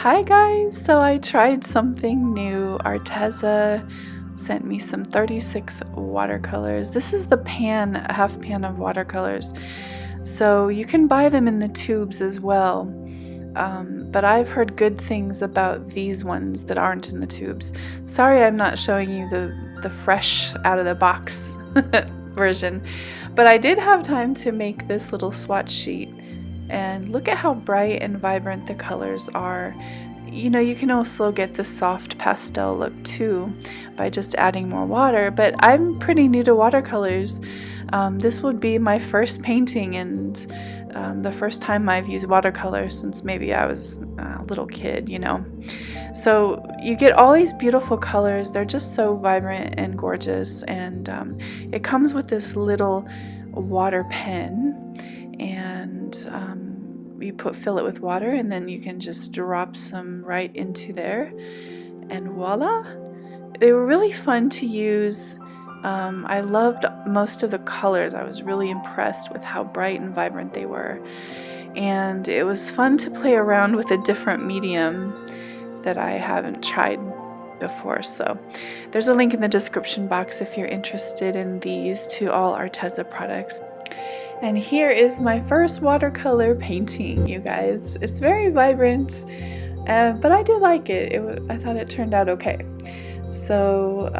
Hi guys! So I tried something new. Arteza sent me some 36 watercolors. This is the half pan of watercolors. So you can buy them in the tubes as well. But I've heard good things about these ones that aren't in the tubes. Sorry I'm not showing you the fresh out of the box version. But I did have time to make this little swatch sheet. And look at how bright and vibrant the colors are. You know, you can also get the soft pastel look too by just adding more water, but I'm pretty new to watercolors. This would be my first painting and the first time I've used watercolors since maybe I was a little kid, you know. So you get all these beautiful colors. They're just so vibrant and gorgeous, and it comes with this little water pen, and you fill it with water, and then you can just drop some right into there, and voila! They were really fun to use. I loved most of the colors. I was really impressed with how bright and vibrant they were, and it was fun to play around with a different medium that I haven't tried before. So there's a link in the description box if you're interested in these to all Arteza products. And here is my first watercolor painting, you guys. It's very vibrant, but I did like it. I thought it turned out okay. So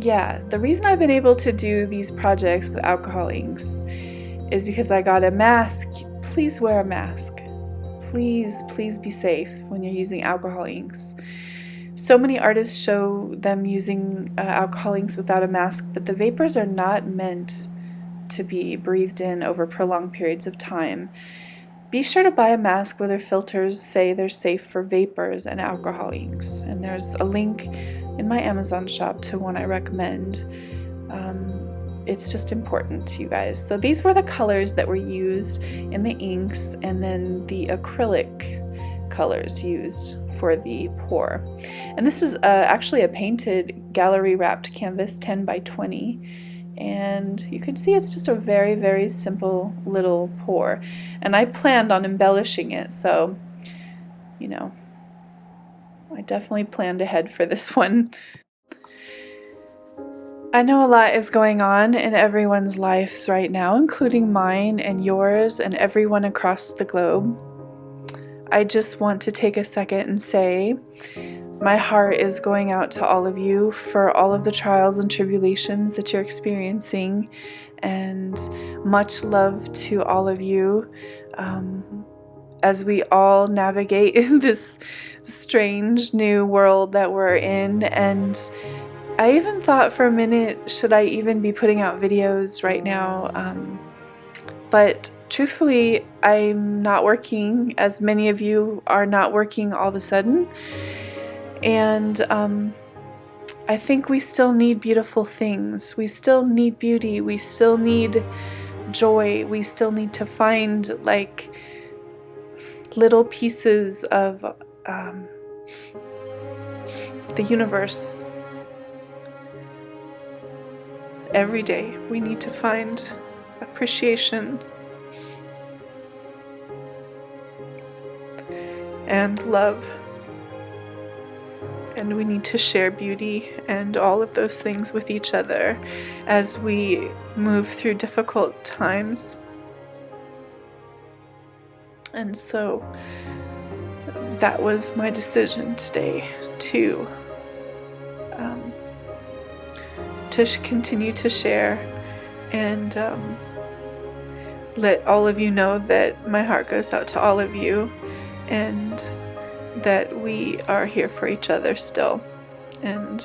yeah, the reason I've been able to do these projects with alcohol inks is because I got a mask. Please wear a mask. Please be safe when you're using alcohol inks. So many artists show them using alcohol inks without a mask, but the vapors are not meant to be breathed in over prolonged periods of time. Be sure to buy a mask where their filters say they're safe for vapors and alcohol inks. And there's a link in my Amazon shop to one I recommend. It's just important, you guys. So these were the colors that were used in the inks, and then the acrylic colors used for the pour. And this is actually a painted gallery wrapped canvas 10 by 20. And you can see it's just a very simple little pour, and I planned on embellishing it, so you know, I definitely planned ahead for this one. I know a lot is going on in everyone's lives right now, including mine and yours and everyone across the globe. I just want to take a second and say my heart is going out to all of you for all of the trials and tribulations that you're experiencing, and much love to all of you as we all navigate this strange new world that we're in. And I even thought for a minute, should I even be putting out videos right now? But truthfully, I'm not working, as many of you are not working all of a sudden. And I think we still need beautiful things. We still need beauty. We still need joy. We still need to find like little pieces of the universe. Every day we need to find appreciation and love. And we need to share beauty and all of those things with each other as we move through difficult times. And so that was my decision today, to continue to share and let all of you know that my heart goes out to all of you, and that we are here for each other still. And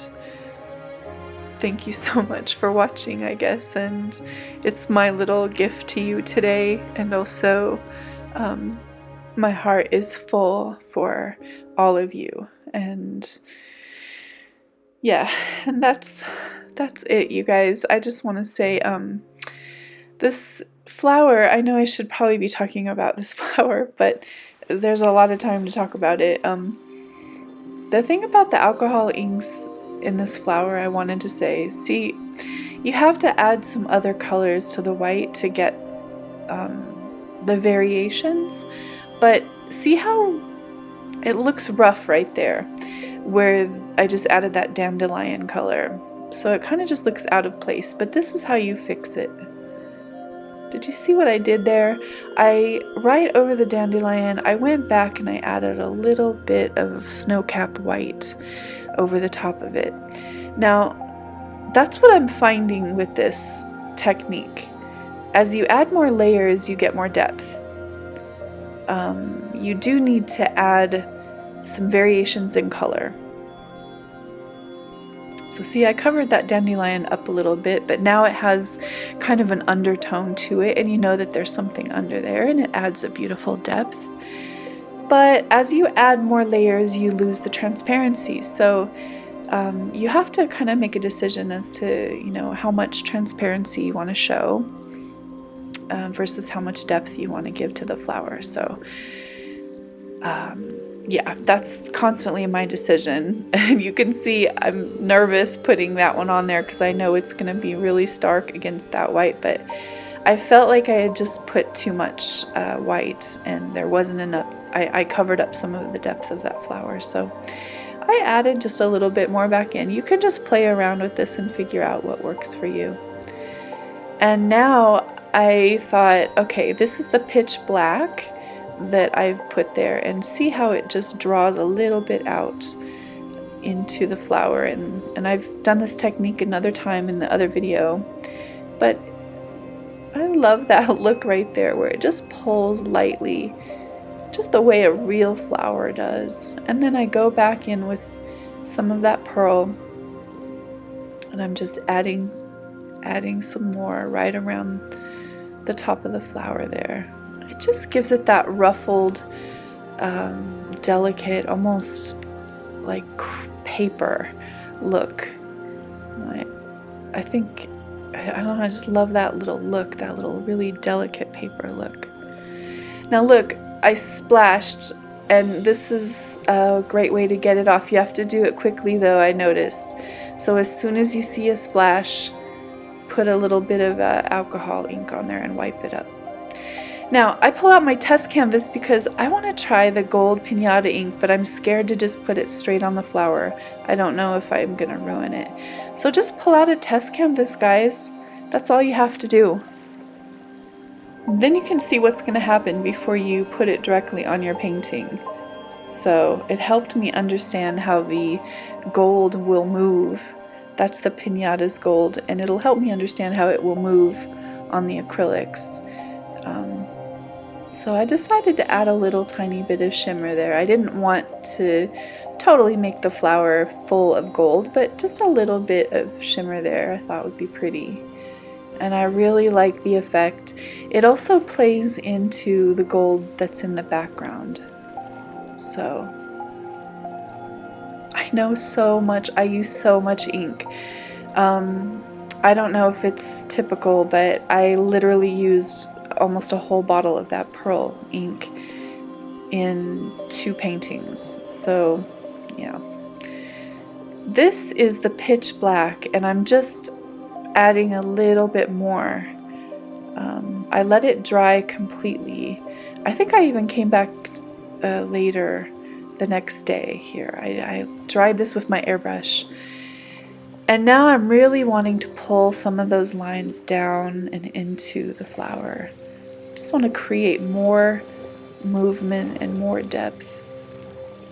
thank you so much for watching, I guess, and it's my little gift to you today. And also my heart is full for all of you. And yeah, and that's it, you guys. I just want to say this flower, I know I should probably be talking about this flower, but there's a lot of time to talk about it. The thing about the alcohol inks in this flower, I wanted to say, see, you have to add some other colors to the white to get the variations, but see how it looks rough right there where I just added that dandelion color. So it kind of just looks out of place, but this is how you fix it. Did you see what I did there? Right over the dandelion, I went back and I added a little bit of snowcap white over the top of it. Now, that's what I'm finding with this technique. As you add more layers, you get more depth. You do need to add some variations in color. So see, I covered that dandelion up a little bit, but now it has kind of an undertone to it, and you know that there's something under there, and it adds a beautiful depth. But as you add more layers, you lose the transparency. So you have to kind of make a decision as to, you know, how much transparency you want to show versus how much depth you want to give to the flower. So yeah, that's constantly my decision. And you can see I'm nervous putting that one on there because I know it's going to be really stark against that white, but I felt like I had just put too much white and there wasn't enough. I covered up some of the depth of that flower, so I added just a little bit more back in. You can just play around with this and figure out what works for you. And now I thought, okay, this is the pitch black that I've put there, and see how it just draws a little bit out into the flower. And I've done this technique another time in the other video, but I love that look right there where it just pulls lightly, just the way a real flower does. And then I go back in with some of that pearl, and I'm just adding some more right around the top of the flower there. It just gives it that ruffled, delicate, almost like paper look. I think, I don't know, I just love that little look, that little really delicate paper look. Now look, I splashed, and this is a great way to get it off. You have to do it quickly though, I noticed. So as soon as you see a splash, put a little bit of alcohol ink on there and wipe it up. Now, I pull out my test canvas because I want to try the gold piñata ink, but I'm scared to just put it straight on the flower. I don't know if I'm going to ruin it. So just pull out a test canvas, guys. That's all you have to do. Then you can see what's going to happen before you put it directly on your painting. So it helped me understand how the gold will move. That's the piñata's gold, and it'll help me understand how it will move on the acrylics. So I decided to add a little tiny bit of shimmer there. I didn't want to totally make the flower full of gold, but just a little bit of shimmer there I thought would be pretty. And I really like the effect. It also plays into the gold that's in the background. So I know so much, I use so much ink. I don't know if it's typical, but I literally used almost a whole bottle of that pearl ink in 2 paintings. So yeah, this is the pitch black, and I'm just adding a little bit more. I let it dry completely. I think I even came back later the next day here. I dried this with my airbrush, and now I'm really wanting to pull some of those lines down and into the flower. Just want to create more movement and more depth.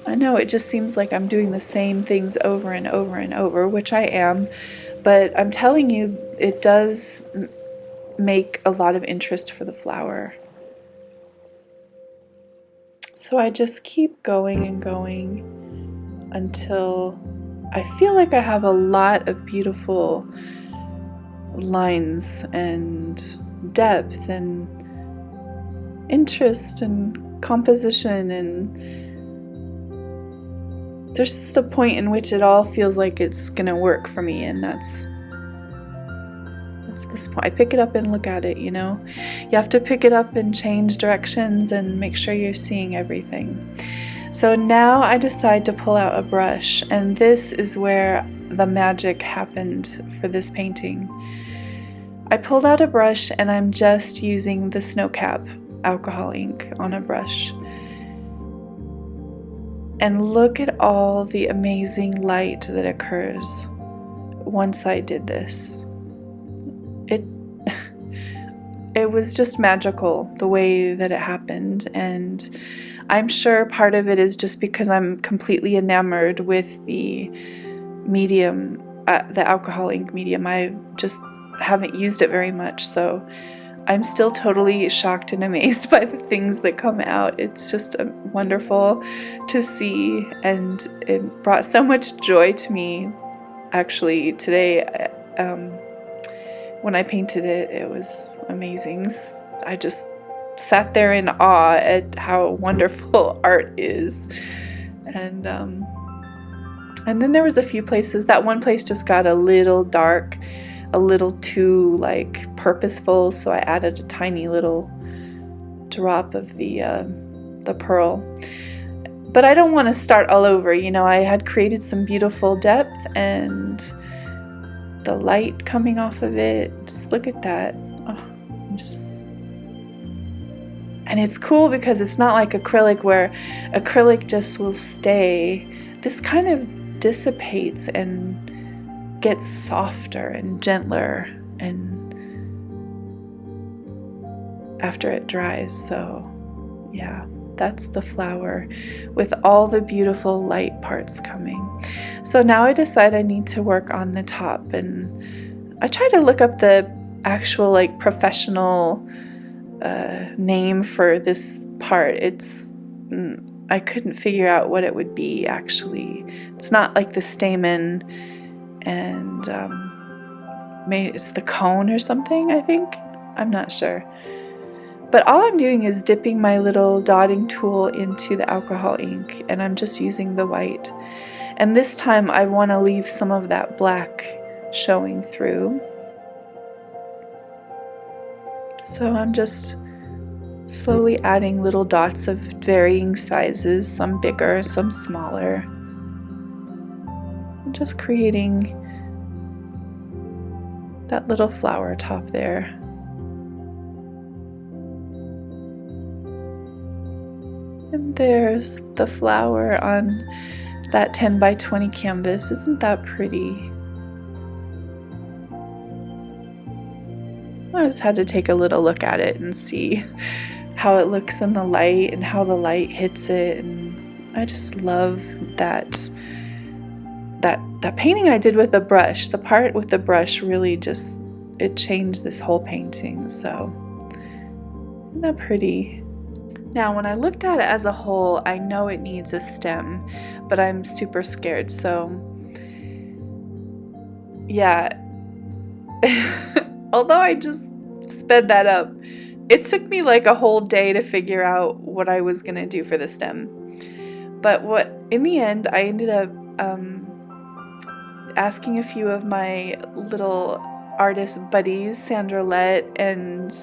I know it just seems like I'm doing the same things over and over and over, which I am, but I'm telling you, it does make a lot of interest for the flower. So I just keep going and going until I feel like I have a lot of beautiful lines and depth and interest and composition, and there's just a point in which it all feels like it's gonna work for me, and that's this point. I pick it up and look at it, you know? You have to pick it up and change directions and make sure you're seeing everything. So now I decide to pull out a brush, and this is where the magic happened for this painting. I pulled out a brush, and I'm just using the Snowcap alcohol ink on a brush. And look at all the amazing light that occurs once I did this. It was just magical the way that it happened, and I'm sure part of it is just because I'm completely enamored with the medium, the alcohol ink medium. I just haven't used it very much, so I'm still totally shocked and amazed by the things that come out. It's just wonderful to see, and it brought so much joy to me. Actually, today, when I painted it, it was amazing. I just sat there in awe at how wonderful art is. And then there was a few places. That one place just got a little dark, a little too like purposeful, so I added a tiny little drop of the pearl. But I don't want to start all over. You know, I had created some beautiful depth and the light coming off of it. Just look at that. Oh, and it's cool because it's not like acrylic, where acrylic just will stay. This kind of dissipates and gets softer and gentler and after it dries. So yeah, that's the flower with all the beautiful light parts coming. So now I decide I need to work on the top, and I try to look up the actual like professional name for this part. I couldn't figure out what it would be actually. It's not like the stamen, and maybe it's the cone or something, I think. I'm not sure. But all I'm doing is dipping my little dotting tool into the alcohol ink, and I'm just using the white. And this time I want to leave some of that black showing through. So I'm just slowly adding little dots of varying sizes, some bigger, some smaller. I'm just creating that little flower top there. And there's the flower on that 10 by 20 canvas. Isn't that pretty? I just had to take a little look at it and see how it looks in the light and how the light hits it. And I just love that painting I did with the brush. The part with the brush really just, it changed this whole painting. So isn't that pretty? Now, when I looked at it as a whole, I know it needs a stem, but I'm super scared. So yeah, although I just sped that up, it took me like a whole day to figure out what I was gonna do for the stem. But in the end, I ended up asking a few of my little artist buddies, Sandra Lett, and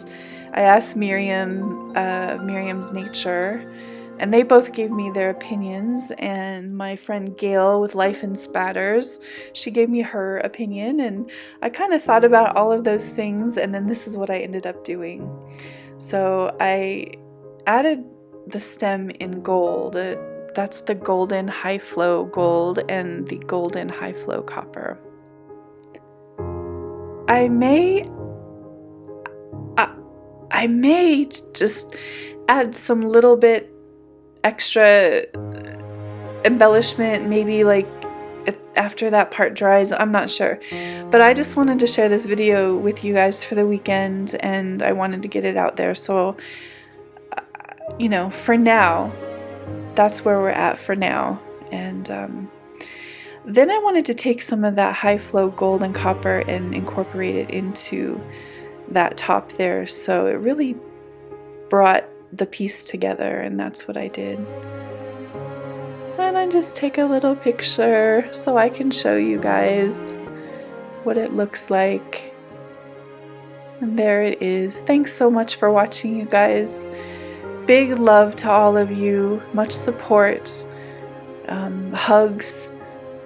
I asked Miriam's Nature, and they both gave me their opinions. And my friend Gail with Life in Spatters, she gave me her opinion, and I kind of thought about all of those things, and then this is what I ended up doing. So I added the stem in gold. That's the golden high flow gold and the golden high flow copper. I may just add some little bit extra embellishment, maybe like after that part dries. I'm not sure, but I just wanted to share this video with you guys for the weekend, and I wanted to get it out there. So you know, for now, that's where we're at for now. And then I wanted to take some of that high flow gold and copper and incorporate it into that top there, so it really brought the piece together, and that's what I did. And I just take a little picture so I can show you guys what it looks like. And there it is. Thanks so much for watching, you guys. Big love to all of you, much support, hugs,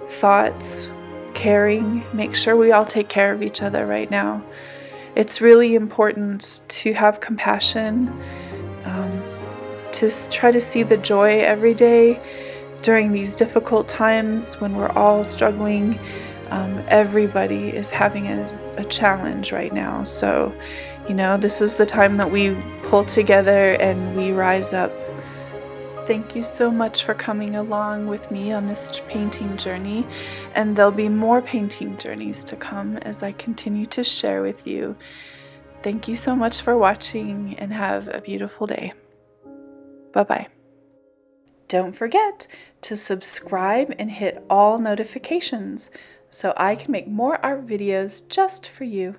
thoughts, caring. Make sure we all take care of each other right now. It's really important to have compassion, to try to see the joy every day, during these difficult times when we're all struggling. Everybody is having a challenge right now. So, you know, this is the time that we pull together and we rise up. Thank you so much for coming along with me on this painting journey, and there'll be more painting journeys to come as I continue to share with you. Thank you so much for watching, and have a beautiful day. Bye-bye. Don't forget to subscribe and hit all notifications so I can make more art videos just for you.